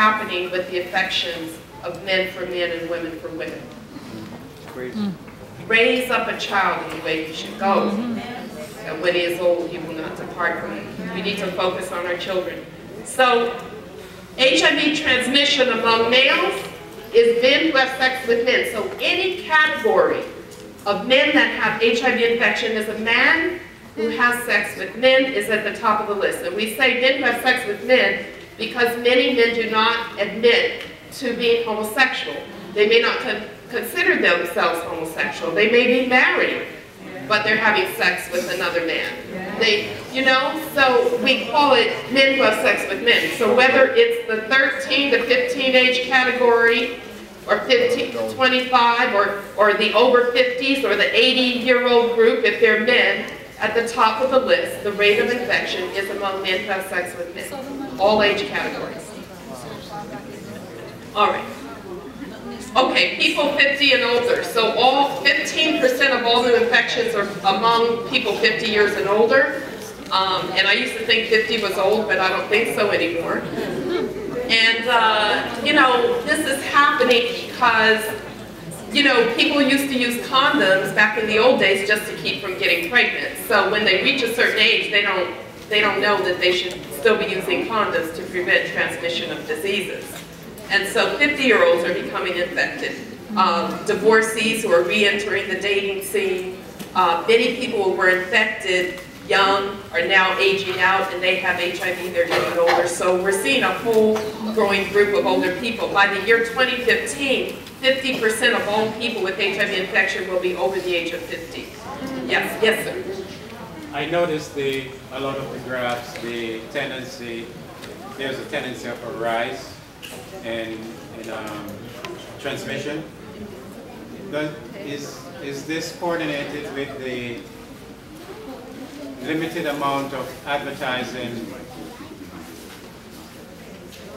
happening with the affections of men for men and women for women. Raise up a child in the way he should go, and when he is old, he will not depart from it. We need to focus on our children. So, HIV transmission among males is men who have sex with men. So any category of men that have HIV infection is a man who has sex with men is at the top of the list. And we say men who have sex with men because many men do not admit to being homosexual. They may not consider themselves homosexual. They may be married, but they're having sex with another man. So we call it men who have sex with men. So whether it's the 13 to 15 age category, or 15 to 25, or the over 50s, or the 80-year-old group, if they're men, at the top of the list, the rate of infection is among men who have sex with men. All age categories. All right. Okay, people 50 and older. So all 15% of all new infections are among people 50 years and older. And I used to think 50 was old, but I don't think so anymore. And, this is happening because, people used to use condoms back in the old days just to keep from getting pregnant. So when they reach a certain age, they don't know that they should still be using condoms to prevent transmission of diseases. And so 50-year-olds are becoming infected. Divorcees who are re-entering the dating scene. Many people who were infected young are now aging out and they have HIV, they're getting older. So we're seeing a whole growing group of older people. By the year 2015, 50% of all people with HIV infection will be over the age of 50. Yes, sir. I noticed a lot of the graphs, there's a tendency of a rise in transmission. Is this coordinated with the limited amount of advertising?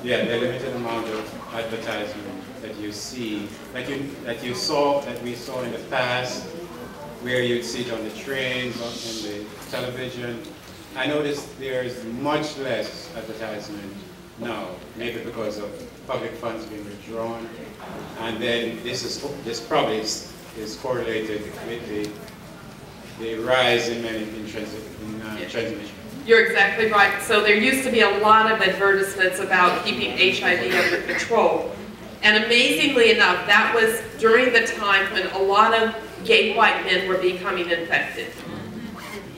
Yeah, the limited amount of advertising that you see, that we saw in the past, where you'd see it on the trains, in the television. I noticed there's much less advertisement now, maybe because of public funds being withdrawn, and then this probably is correlated with the rise in transmission. You're exactly right. So there used to be a lot of advertisements about keeping HIV under control. And amazingly enough, that was during the time when a lot of gay white men were becoming infected.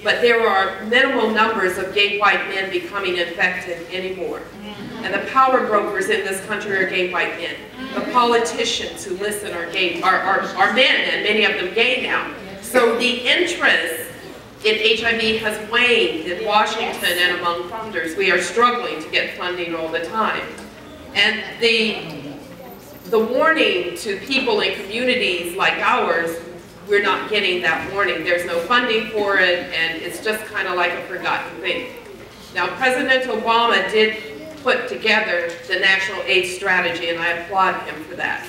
But there are minimal numbers of gay white men becoming infected anymore. And the power brokers in this country are gay white men. The politicians who listen are men, and many of them gay now. So the interest in HIV has waned in Washington and among funders. We are struggling to get funding all the time. And the warning to people in communities like ours, we're not getting that warning. There's no funding for it, and it's just kind of like a forgotten thing. Now, President Obama did put together the National AIDS Strategy, and I applaud him for that.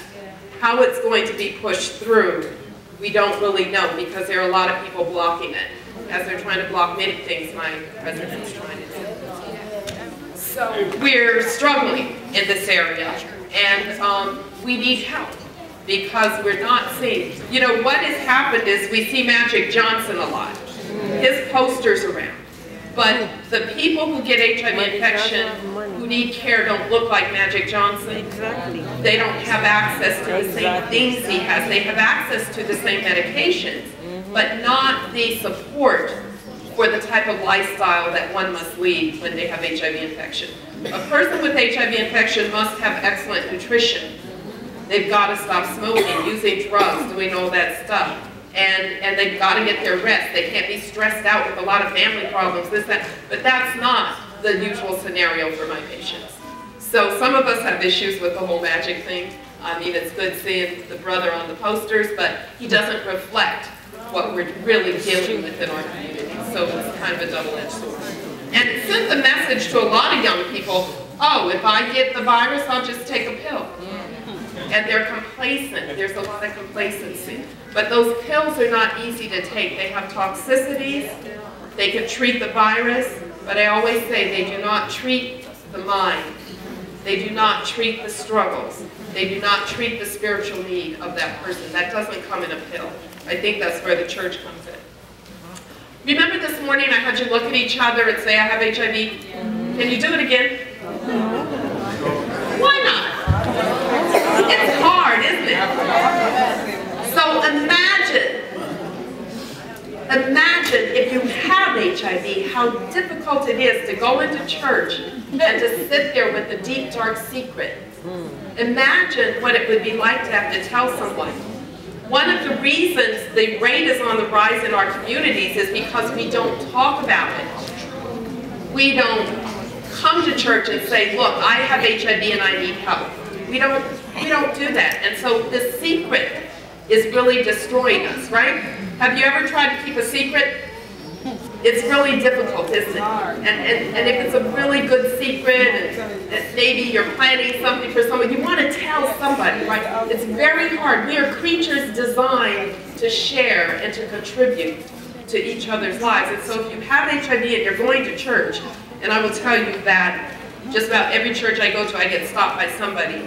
How it's going to be pushed through, we don't really know, because there are a lot of people blocking it, as they're trying to block many things my president's trying to do. So we're struggling in this area, and we need help, because we're not seeing. What has happened is we see Magic Johnson a lot. His posters around. But the people who get HIV infection, who need care, don't look like Magic Johnson. Exactly. They don't have access to the same things he has. They have access to the same medications, but not the support for the type of lifestyle that one must lead when they have HIV infection. A person with HIV infection must have excellent nutrition. They've got to stop smoking, using drugs, doing all that stuff. And they've got to get their rest. They can't be stressed out with a lot of family problems, this, that. But that's not the usual scenario for my patients. So some of us have issues with the whole magic thing. I mean, it's good seeing the brother on the posters, but he doesn't reflect what we're really dealing with in our community. So it's kind of a double-edged sword. And it sends a message to a lot of young people, oh, if I get the virus, I'll just take a pill. And they're complacent. There's a lot of complacency. But those pills are not easy to take. They have toxicities. They can treat the virus, but I always say they do not treat the mind. They do not treat the struggles. They do not treat the spiritual need of that person. That doesn't come in a pill. I think that's where the church comes in. Remember this morning I had you look at each other and say, I have HIV? Can you do it again? Why not? It's hard, isn't it? So imagine if you have HIV, how difficult it is to go into church and to sit there with the deep, dark secret. Imagine what it would be like to have to tell someone. One of the reasons the rate is on the rise in our communities is because we don't talk about it. We don't come to church and say, look, I have HIV and I need help. We don't do that. And so the secret is really destroying us, right? Have you ever tried to keep a secret? It's really difficult, isn't it? And if it's a really good secret, and maybe you're planning something for someone, you want to tell somebody, right? It's very hard. We are creatures designed to share and to contribute to each other's lives. And so if you have HIV and you're going to church, and I will tell you that just about every church I go to, I get stopped by somebody